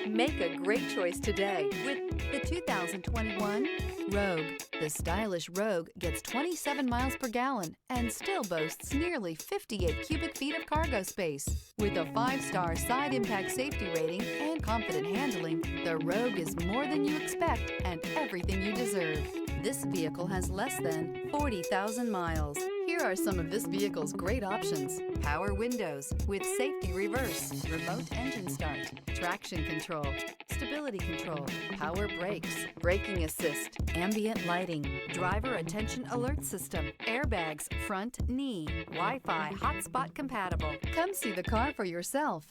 Make a great choice today with the 2021 Rogue. The stylish Rogue gets 27 miles per gallon and still boasts nearly 58 cubic feet of cargo space. With a 5-star side impact safety rating and confident handling, the Rogue is more than you expect and everything you deserve. This vehicle has less than 40,000 miles. Here are some of this vehicle's great options: power windows with safety reverse, remote engine start, traction control, stability control, power brakes, braking assist, ambient lighting, driver attention alert system, airbags, front knee, Wi-Fi hotspot compatible. Come see the car for yourself.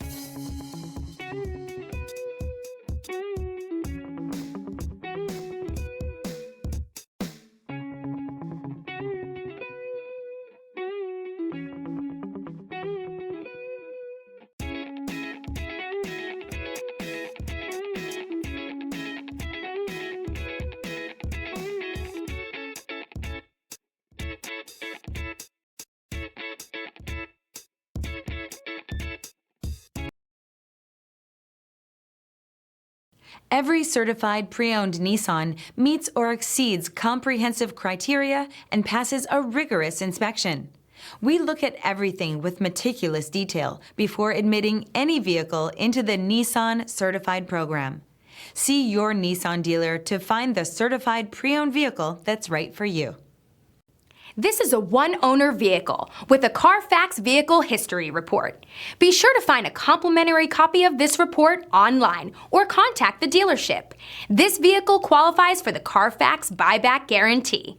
Every certified pre-owned Nissan meets or exceeds comprehensive criteria and passes a rigorous inspection. We look at everything with meticulous detail before admitting any vehicle into the Nissan Certified program. See your Nissan dealer to find the certified pre-owned vehicle that's right for you. This is a one-owner vehicle with a Carfax Vehicle History Report. Be sure to find a complimentary copy of this report online or contact the dealership. This vehicle qualifies for the Carfax Buyback Guarantee.